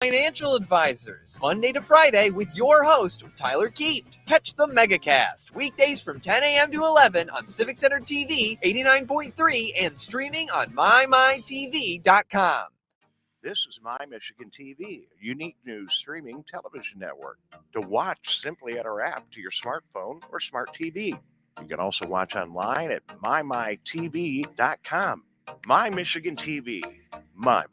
Financial Advisors, Monday to Friday with your host, Tyler Kieft. Catch the Megacast, weekdays from 10 a.m. to 11 on Civic Center TV, 89.3, and streaming on mymytv.com. This is My Michigan TV, a unique news streaming television network. To watch, simply add our app to your smartphone or smart TV. You can also watch online at mymytv.com. My Michigan TV, my.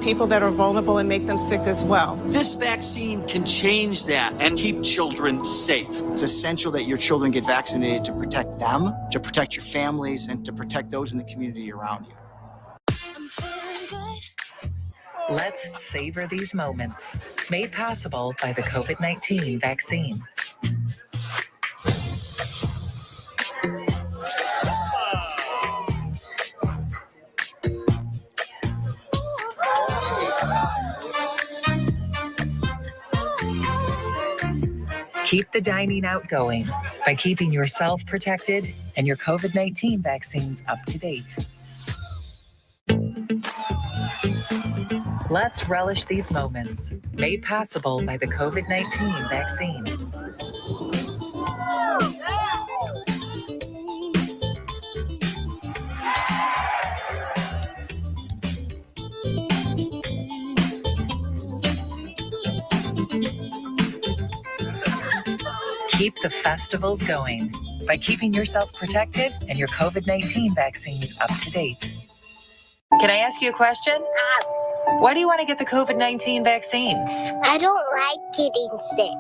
People that are vulnerable and make them sick as well. This vaccine can change that and keep children safe. It's essential that your children get vaccinated to protect them, to protect your families, and to protect those in the community around you. Let's savor these moments. Made possible by the COVID-19 vaccine. Keep the dining out going by keeping yourself protected and your COVID-19 vaccines up to date. Let's relish these moments, made possible by the COVID-19 vaccine. Keep the festivals going by keeping yourself protected and your COVID-19 vaccines up to date. Can I ask you a question? Why do you want to get the COVID-19 vaccine? I don't like getting sick.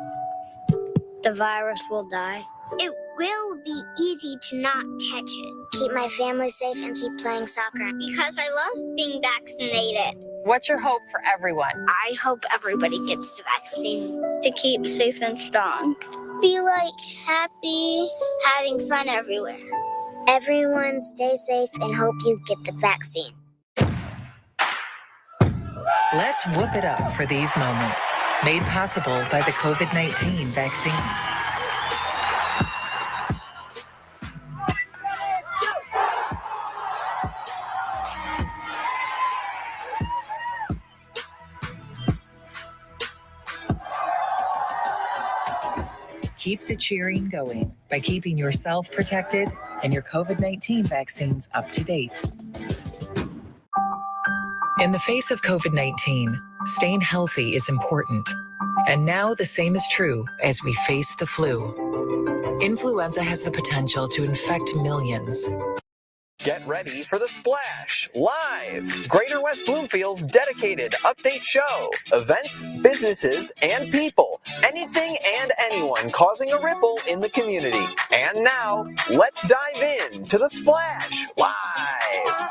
The virus will die. It will be easy to not catch it. Keep my family safe and keep playing soccer. Because I love being vaccinated. What's your hope for everyone? I hope everybody gets the vaccine to keep safe and strong. Be like happy, having fun everywhere. Everyone stay safe and hope you get the vaccine. Let's whoop it up for these moments, made possible by the COVID-19 vaccine. Keep the cheering going by keeping yourself protected and your COVID-19 vaccines up to date. In the face of COVID-19, staying healthy is important. And now the same is true as we face the flu. Influenza has the potential to infect millions. Get ready for The Splash Live, Greater West Bloomfield's dedicated update show. Events, businesses, and people. Anything and anyone causing a ripple in the community. And now, let's dive in to The Splash Live.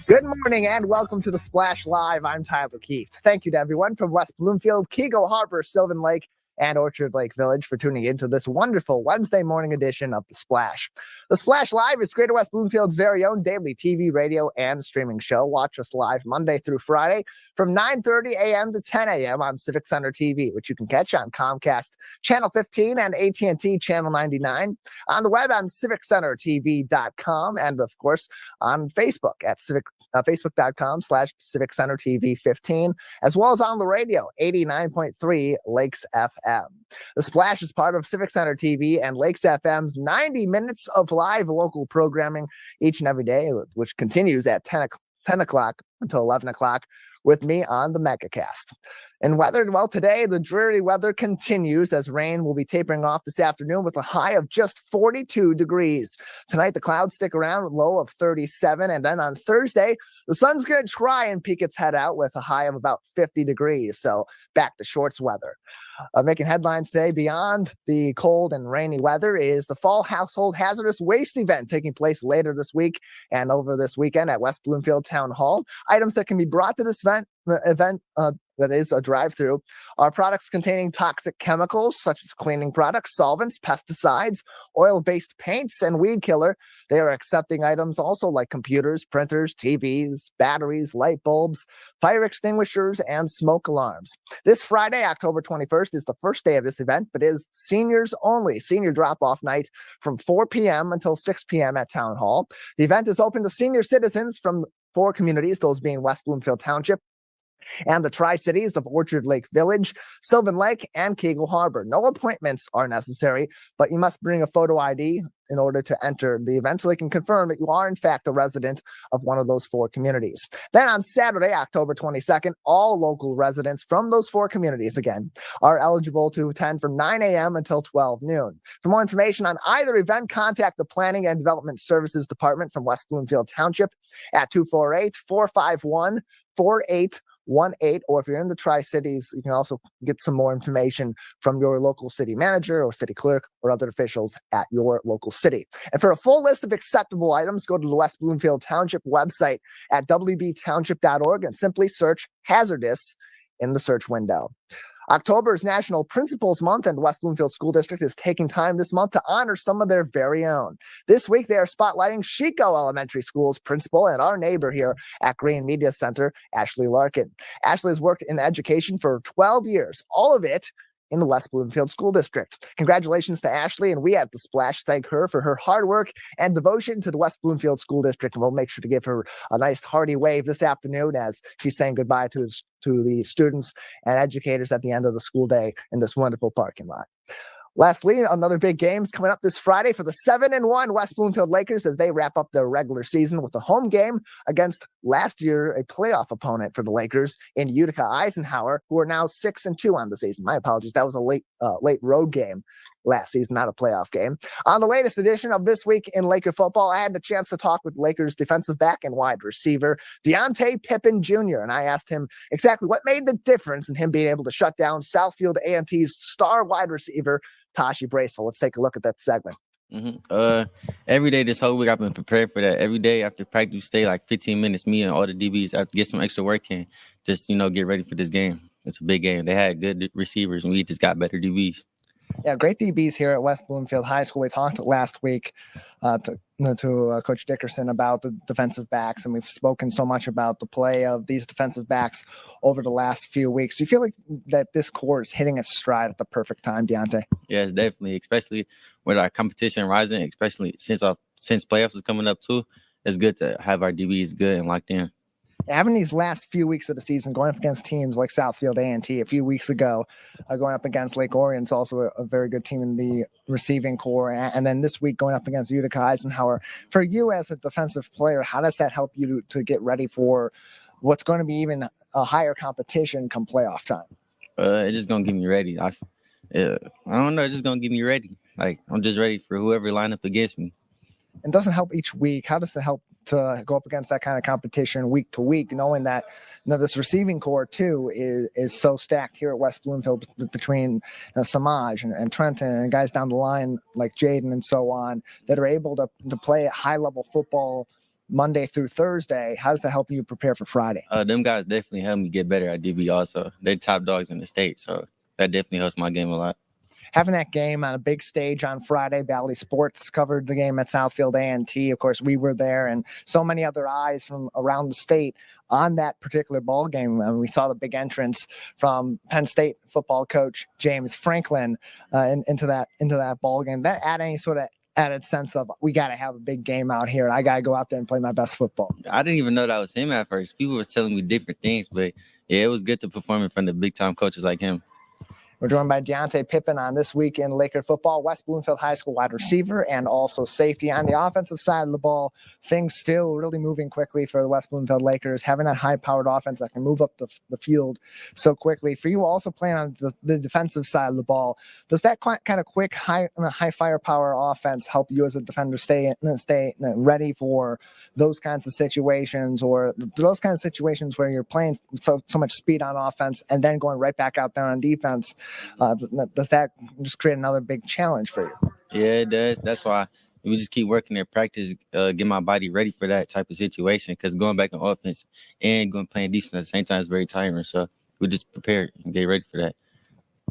Good morning and welcome to The Splash Live. I'm Tyler Kieft. Thank you to everyone from West Bloomfield, Kego Harbor, Sylvan Lake, and Orchard Lake Village for tuning in to this wonderful Wednesday morning edition of The Splash. The Splash Live is Greater West Bloomfield's very own daily TV, radio, and streaming show. Watch us live Monday through Friday from 9:30 a.m. to 10 a.m. on Civic Center TV, which you can catch on Comcast Channel 15 and AT&T Channel 99, on the web on civiccentertv.com, and of course on Facebook at facebook.com/Civic Center TV 15, as well as on the radio 89.3 Lakes FM. The Splash is part of Civic Center TV and Lakes FM's 90 minutes of live local programming each and every day, which continues at 10 o'clock until 11 o'clock with me on the Megacast. And weather, well, today the dreary weather continues as rain will be tapering off this afternoon with a high of just 42 degrees. Tonight, the clouds stick around with a low of 37. And then on Thursday, the sun's going to try and peek its head out with a high of about 50 degrees. So back to shorts weather. Making headlines today beyond the cold and rainy weather is the Fall Household Hazardous Waste event taking place later this week and over this weekend at West Bloomfield Town Hall. Items that can be brought to this event that is a drive-through are products containing toxic chemicals such as cleaning products, solvents, pesticides, oil-based paints, and weed killer. They are accepting items also like computers, printers, TVs, batteries, light bulbs, fire extinguishers, and smoke alarms. This Friday, October 21st, is the first day of this event, but is seniors only, senior drop-off night from 4 p.m. until 6 p.m. at Town Hall. The event is open to senior citizens from 4 communities, those being West Bloomfield Township and the Tri-Cities of Orchard Lake Village, Sylvan Lake, and Kegel Harbor. No appointments are necessary, but you must bring a photo ID in order to enter the event so they can confirm that you are in fact a resident of one of those 4 communities. Then on Saturday, October 22nd, all local residents from those 4 communities again are eligible to attend from 9 a.m. until 12 noon. For more information on either event, contact the Planning and Development Services Department from West Bloomfield Township at 248-451-4818, or if you're in the Tri-Cities, you can also get some more information from your local city manager or city clerk or other officials at your local city. And for a full list of acceptable items, go to the West Bloomfield Township website at wbtownship.org and simply search hazardous in the search window. October is National Principals Month, and the West Bloomfield School District is taking time this month to honor some of their very own. This week, they are spotlighting Chico Elementary School's principal and our neighbor here at Green Media Center, Ashley Larkin. Ashley has worked in education for 12 years, all of it in the West Bloomfield School District. Congratulations to Ashley, and we at The Splash thank her for her hard work and devotion to the West Bloomfield School District, and we'll make sure to give her a nice hearty wave this afternoon as she's saying goodbye to the students and educators at the end of the school day in this wonderful parking lot. Lastly, another big game is coming up this Friday for the 7-1 West Bloomfield Lakers as they wrap up their regular season with a home game against last year a playoff opponent for the Lakers in Utica Eisenhower, who are now 6-2 on the season. My apologies, that was a late road game last season, not a playoff game. On the latest edition of This Week in Laker Football, I had the chance to talk with Lakers defensive back and wide receiver Deontay Pippen Jr., and I asked him exactly what made the difference in him being able to shut down Southfield A&T's star wide receiver Tashi Bracewell. Let's take a look at that segment. Every day this whole week I've been prepared for that. Every day after practice, stay like 15 minutes. Me and all the DBs have to get some extra work in, just get ready for this game. It's a big game. They had good receivers, and we just got better DBs. Yeah, great DBs here at West Bloomfield High School. We talked last week to Coach Dickerson about the defensive backs, and we've spoken so much about the play of these defensive backs over the last few weeks. Do you feel like that this core is hitting its stride at the perfect time, Deontay? Yes, definitely, especially with our competition rising, especially since playoffs is coming up too. It's good to have our DBs good and locked in. Having these last few weeks of the season going up against teams like Southfield A&T a few weeks ago, going up against Lake Orion's also a very good team in the receiving core. And then this week going up against Utica Eisenhower. For you as a defensive player, how does that help you to get ready for what's going to be even a higher competition come playoff time? It's just going to get me ready. I don't know. It's just going to get me ready. Like, I'm just ready for whoever line up against me. And doesn't help each week. How does it help to go up against that kind of competition week to week, knowing that this receiving core too is so stacked here at West Bloomfield between Samaj and Trenton and guys down the line like Jaden and so on that are able to play high level football Monday through Thursday? How does that help you prepare for Friday? Them guys definitely help me get better at DB also. They're top dogs in the state, so that definitely helps my game a lot. Having that game on a big stage on Friday, Valley Sports covered the game at Southfield A&T. Of course, we were there, and so many other eyes from around the state on that particular ball game. And we saw the big entrance from Penn State football coach James Franklin into that ball game. That added any sort of added sense of we got to have a big game out here. I got to go out there and play my best football. I didn't even know that was him at first. People was telling me different things, but yeah, it was good to perform in front of big time coaches like him. We're joined by Deontay Pippen on This Week in Laker Football, West Bloomfield High School wide receiver and also safety. On the offensive side of the ball, things still really moving quickly for the West Bloomfield Lakers, having that high-powered offense that can move up the field so quickly. For you also playing on the defensive side of the ball, does that kind of quick, high firepower offense help you as a defender stay ready for those kinds of situations, or those kinds of situations where you're playing so much speed on offense and then going right back out there on defense? Does that just create another big challenge for you? Yeah, it does. That's why we just keep working at practice, get my body ready for that type of situation, because going back on offense and going playing defense at the same time is very tiring. So we just prepare and get ready for that.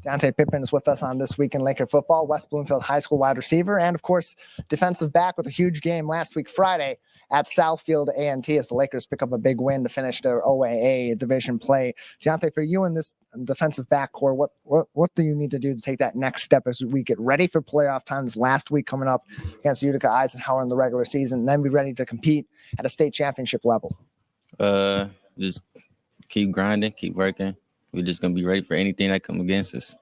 Deontay Pippen is with us on This Week in Laker Football, West Bloomfield High School wide receiver, and of course, defensive back with a huge game last week, Friday, at Southfield A&T as the Lakers pick up a big win to finish their OAA division play. Deontay, for you in this defensive back core, what do you need to do to take that next step as we get ready for playoff times last week coming up against Utica Eisenhower in the regular season, and then be ready to compete at a state championship level? Just keep grinding, keep working. We're just gonna be ready for anything that comes against us.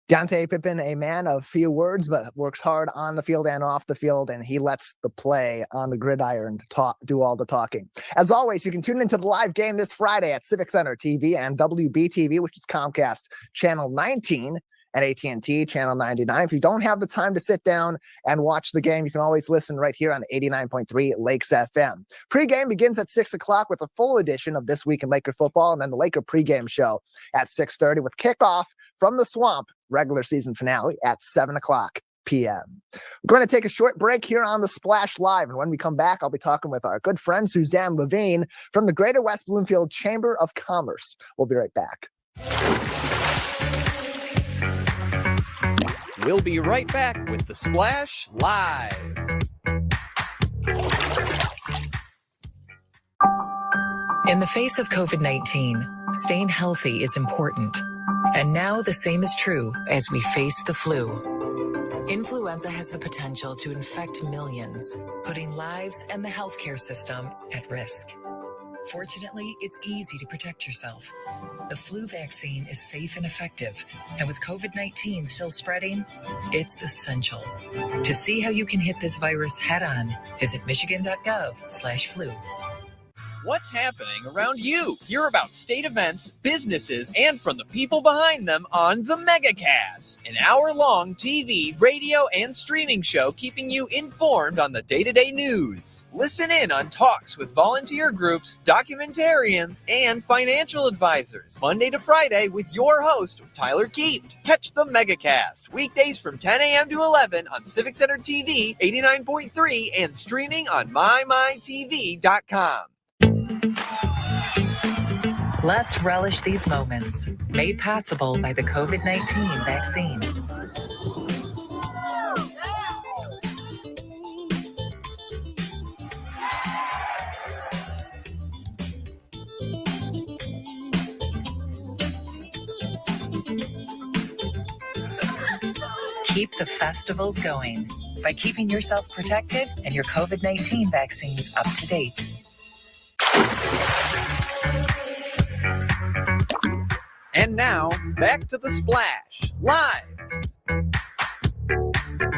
Deontay Pippen, a man of few words, but works hard on the field and off the field, and he lets the play on the gridiron do all the talking. As always, you can tune into the live game this Friday at Civic Center TV and WBTV, which is Comcast Channel 19, and AT&T Channel 99. If you don't have the time to sit down and watch the game, you can always listen right here on 89.3 Lakes FM. Pre-game begins at 6 o'clock with a full edition of This Week in Laker Football, and then the Laker pregame show at 6:30 with kickoff from the Swamp regular season finale at 7 o'clock p.m. We're going to take a short break here on the Splash Live, and when we come back, I'll be talking with our good friend Suzanne Levine from the Greater West Bloomfield Chamber of Commerce. We'll be right back. We'll be right back with the Splash Live. In the face of COVID-19, staying healthy is important. And now the same is true as we face the flu. Influenza has the potential to infect millions, putting lives and the healthcare system at risk. Fortunately, it's easy to protect yourself. The flu vaccine is safe and effective, and with COVID-19 still spreading, it's essential. To see how you can hit this virus head-on, visit michigan.gov/flu. What's happening around you? Hear about state events, businesses, and from the people behind them on the Megacast, an hour-long TV, radio, and streaming show keeping you informed on the day-to-day news. Listen in on talks with volunteer groups, documentarians, and financial advisors, Monday to Friday with your host, Tyler Kieft. Catch the Megacast, weekdays from 10 a.m. to 11 on Civic Center TV, 89.3, and streaming on mymytv.com. Let's relish these moments, made possible by the COVID-19 vaccine. Keep the festivals going by keeping yourself protected and your COVID-19 vaccines up to date. And now, back to the Splash Live.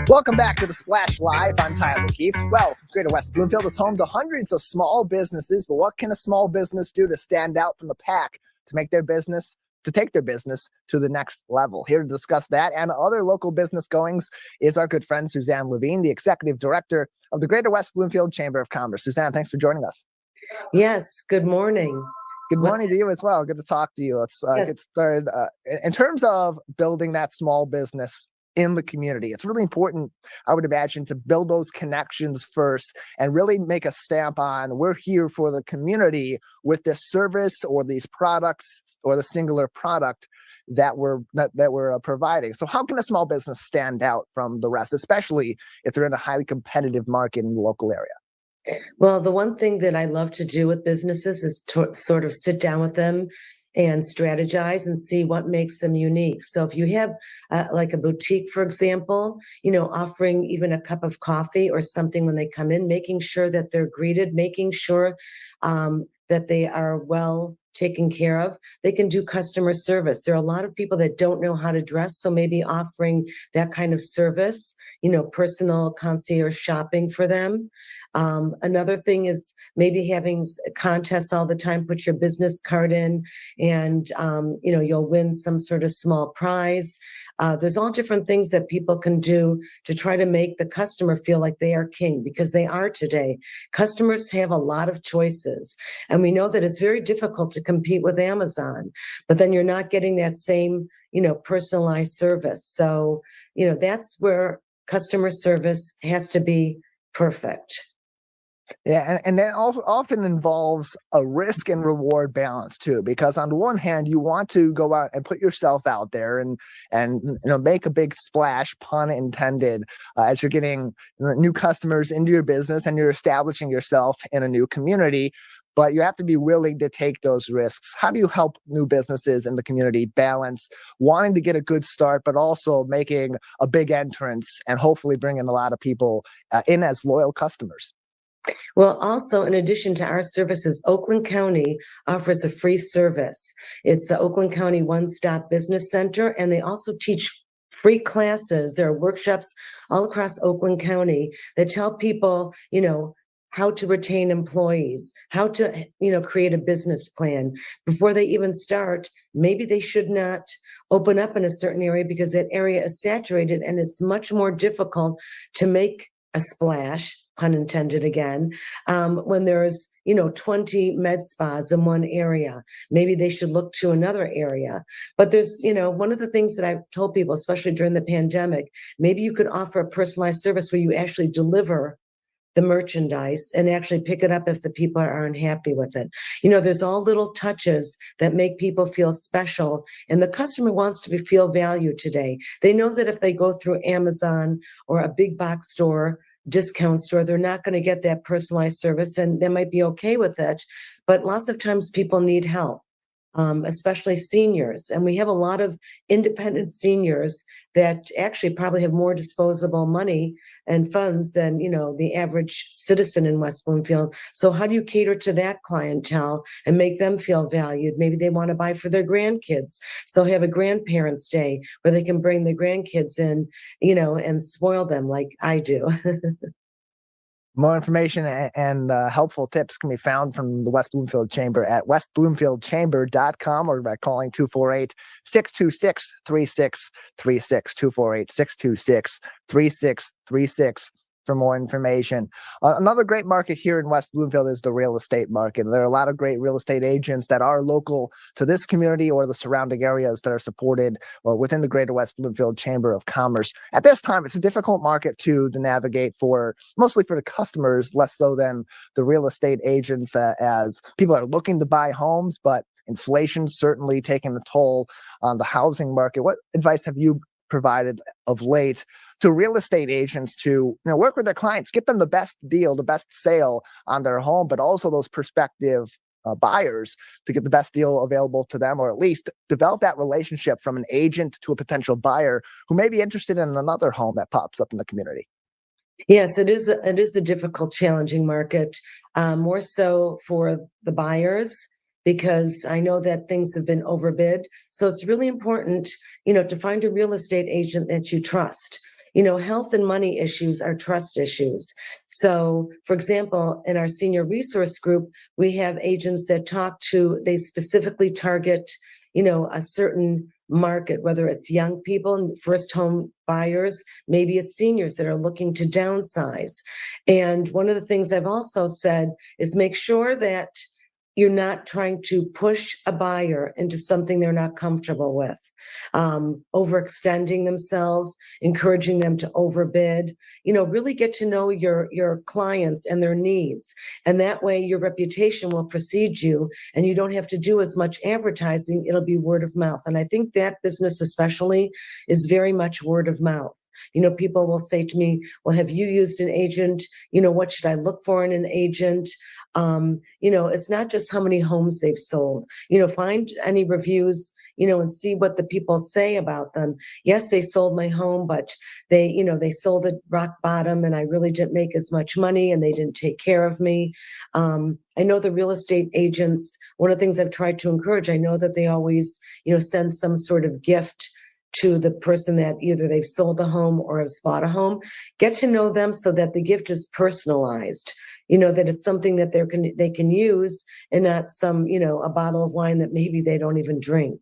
Welcome back to the Splash Live. I'm Tyler Kieft. Well, Greater West Bloomfield is home to hundreds of small businesses, but what can a small business do to stand out from the pack to take their business to the next level? Here to discuss that and other local business goings is our good friend Suzanne Levine, the Executive Director of the Greater West Bloomfield Chamber of Commerce. Suzanne, thanks for joining us. Yes, good morning. Good morning to you as well. Good to talk to you. Let's get started. In terms of building that small business in the community, it's really important, I would imagine, to build those connections first and really make a stamp on we're here for the community with this service or these products or the singular product that we're providing. So how can a small business stand out from the rest, especially if they're in a highly competitive market in the local area? Well, the one thing that I love to do with businesses is to sort of sit down with them and strategize and see what makes them unique. So if you have like a boutique, for example, offering even a cup of coffee or something when they come in, making sure that they're greeted, making sure that they are well taken care of. They can do customer service. There are a lot of people that don't know how to dress, so maybe offering that kind of service, personal concierge shopping for them. Another thing is maybe having contests all the time. Put your business card in and, you'll win some sort of small prize. There's all different things that people can do to try to make the customer feel like they are king, because they are today. Customers have a lot of choices, and we know that it's very difficult to compete with Amazon, but then you're not getting that same, personalized service. So, that's where customer service has to be perfect. Yeah, and that also often involves a risk and reward balance too, because on the one hand, you want to go out and put yourself out there and make a big splash, pun intended, as you're getting new customers into your business and you're establishing yourself in a new community. But you have to be willing to take those risks. How do you help new businesses in the community balance wanting to get a good start, but also making a big entrance and hopefully bringing a lot of people in as loyal customers? Well, also, in addition to our services, Oakland County offers a free service. It's the Oakland County One-Stop Business Center, and they also teach free classes. There are workshops all across Oakland County that tell people, how to retain employees, how to, create a business plan. Before they even start, maybe they should not open up in a certain area because that area is saturated and it's much more difficult to make a splash, pun intended again, when there's 20 med spas in one area. Maybe they should look to another area. But there's, one of the things that I've told people, especially during the pandemic, maybe you could offer a personalized service where you actually deliver the merchandise and actually pick it up if the people are unhappy with it. There's all little touches that make people feel special, and the customer wants to feel valued today. They know that if they go through Amazon or a big box store, discount store, they're not going to get that personalized service, and they might be okay with it. But lots of times people need help, especially seniors. And we have a lot of independent seniors that actually probably have more disposable money and funds than, the average citizen in West Bloomfield. So how do you cater to that clientele and make them feel valued? Maybe they want to buy for their grandkids. So have a grandparents' day where they can bring the grandkids in, and spoil them like I do. More information and helpful tips can be found from the West Bloomfield Chamber at westbloomfieldchamber.com or by calling 248-626-3636, 248-626-3636 for more information. Another great market here in West Bloomfield is the real estate market. There are a lot of great real estate agents that are local to this community or the surrounding areas that are supported within the Greater West Bloomfield Chamber of Commerce. At this time, it's a difficult market to navigate mostly for the customers, less so than the real estate agents, as people are looking to buy homes, but inflation's certainly taking a toll on the housing market. What advice have you provided of late to real estate agents to work with their clients, get them the best deal, the best sale on their home, but also those prospective buyers to get the best deal available to them, or at least develop that relationship from an agent to a potential buyer who may be interested in another home that pops up in the community? Yes, it is a difficult, challenging market, more so for the buyers, because I know that things have been overbid. So it's really important, to find a real estate agent that you trust. Health and money issues are trust issues. So, for example, in our senior resource group, we have agents that they specifically target, a certain market, whether it's young people and first home buyers, maybe it's seniors that are looking to downsize. And one of the things I've also said is make sure that you're not trying to push a buyer into something they're not comfortable with, overextending themselves, encouraging them to overbid. Really get to know your clients and their needs. And that way your reputation will precede you and you don't have to do as much advertising. It'll be word of mouth. And I think that business especially is very much word of mouth. People will say to me, well, have you used an agent? What should I look for in an agent? It's not just how many homes they've sold. Find any reviews, and see what the people say about them. Yes, they sold my home, but they sold at rock bottom and I really didn't make as much money and they didn't take care of me. I know the real estate agents, one of the things I've tried to encourage, I know that they always, send some sort of gift to the person that either they've sold the home or has bought a home. Get to know them so that the gift is personalized, that it's something that they can use and not some, a bottle of wine that maybe they don't even drink.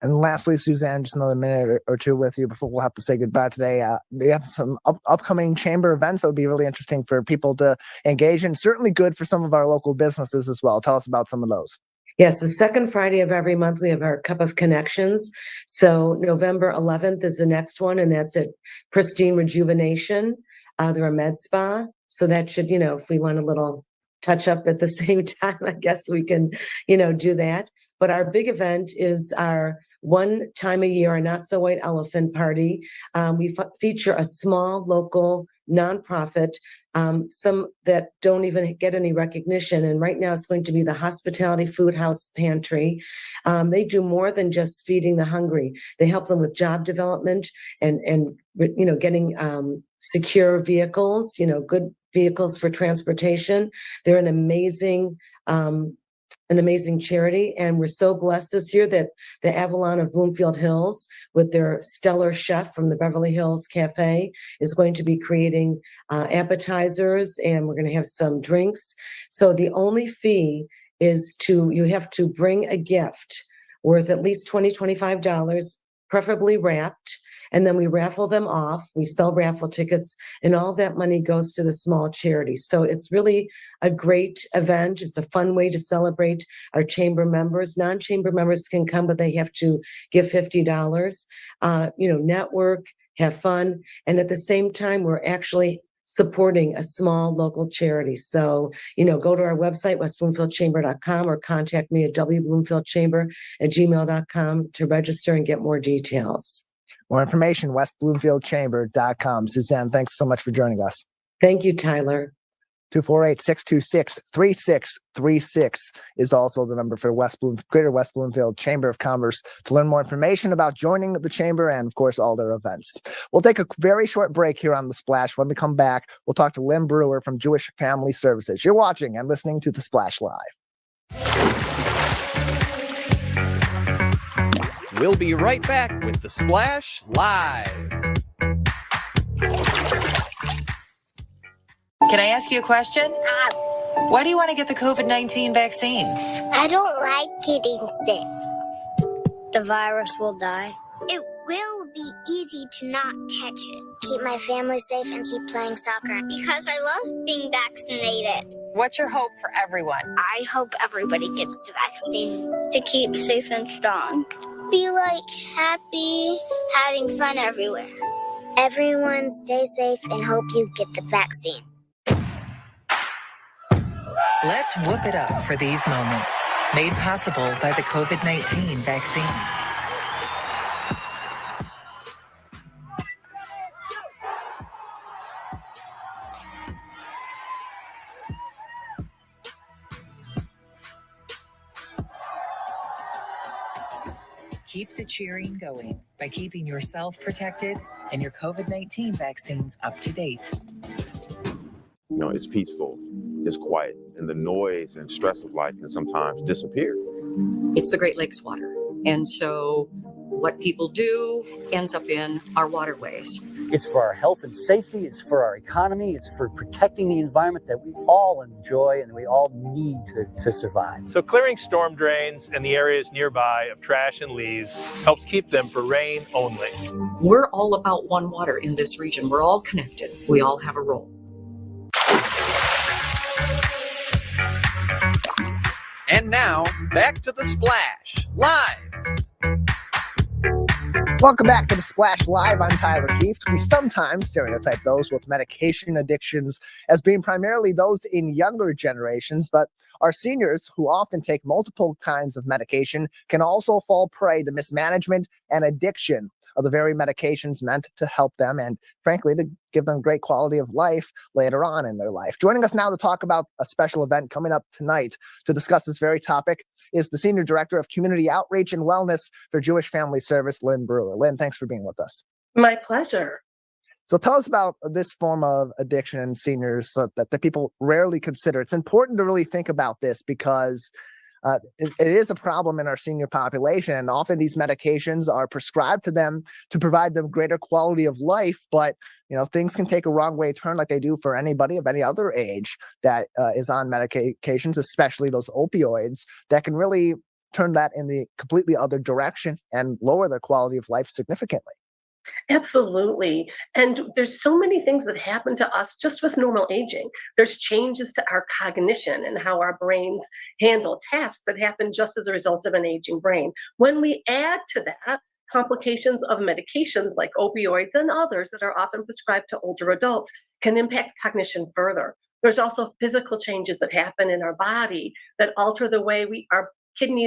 And lastly, Suzanne, just another minute or two with you before we'll have to say goodbye today. We have some upcoming chamber events that would be really interesting for people to engage in, certainly good for some of our local businesses as well. Tell us about some of those. Yes, the second Friday of every month, we have our Cup of Connections. So November 11th is the next one, and that's at Pristine Rejuvenation. They're a med spa. So that should, if we want a little touch up at the same time, I guess we can, do that. But our big event is our one time a year, a Not So White Elephant Party. We feature a small local nonprofit, some that don't even get any recognition. And right now it's going to be the Hospitality Food House Pantry. They do more than just feeding the hungry. They help them with job development and getting secure vehicles, good vehicles for transportation. They're an amazing charity, and we're so blessed this year that the Avalon of Bloomfield Hills, with their stellar chef from the Beverly Hills Cafe, is going to be creating appetizers, and we're going to have some drinks. So the only fee is you have to bring a gift worth at least $25, preferably wrapped. And then we raffle them off. We sell raffle tickets, and all that money goes to the small charities. So it's really a great event. It's a fun way to celebrate our chamber members. Non-chamber members can come, but they have to give $50. Network, have fun. And at the same time, we're actually supporting a small local charity. So, go to our website, westbloomfieldchamber.com, or contact me at wbloomfieldchamber@gmail.com to register and get more details. More information, westbloomfieldchamber.com. Suzanne, thanks so much for joining us. Thank you, Tyler. 248-626-3636 is also the number for Greater West Bloomfield Chamber of Commerce to learn more information about joining the chamber and, of course, all their events. We'll take a very short break here on The Splash. When we come back, we'll talk to Lynn Brewer from Jewish Family Services. You're watching and listening to The Splash Live. We'll be right back with The Splash Live. Can I ask you a question? Why do you want to get the COVID-19 vaccine? I don't like getting sick. The virus will die. It will be easy to not catch it. Keep my family safe and keep playing soccer because I love being vaccinated. What's your hope for everyone? I hope everybody gets the vaccine to keep safe and strong. Be happy, having fun everywhere. Everyone stay safe and hope you get the vaccine. Let's whoop it up for these moments, made possible by the COVID-19 vaccine. Keep the cheering going by keeping yourself protected and your COVID-19 vaccines up to date. It's peaceful, it's quiet, and the noise and stress of life can sometimes disappear. It's the Great Lakes water. And so what people do ends up in our waterways. It's for our health and safety. It's for our economy. It's for protecting the environment that we all enjoy and we all need to survive. So clearing storm drains and the areas nearby of trash and leaves helps keep them for rain only. We're all about one water in this region. We're all connected. We all have a role. And now, back to The Splash Live. Welcome back to The Splash Live. I'm Tyler Keefe. We sometimes stereotype those with medication addictions as being primarily those in younger generations, but our seniors, who often take multiple kinds of medication, can also fall prey to mismanagement and addiction of the very medications meant to help them and, frankly, to give them great quality of life later on in their life. Joining us now to talk about a special event coming up tonight to discuss this very topic is the Senior Director of Community Outreach and Wellness for Jewish Family Service, Lynn Brewer. Lynn, thanks for being with us. My pleasure. So tell us about this form of addiction in seniors that people rarely consider. It's important to really think about this because it is a problem in our senior population. And often these medications are prescribed to them to provide them greater quality of life. But, things can take a wrong way turn like they do for anybody of any other age that is on medications, especially those opioids, that can really turn that in the completely other direction and lower their quality of life significantly. Absolutely. And there's so many things that happen to us just with normal aging. There's changes to our cognition and how our brains handle tasks that happen just as a result of an aging brain. When we add to that complications of medications like opioids and others that are often prescribed to older adults can impact cognition further. There's also physical changes that happen in our body that alter the way our kidneys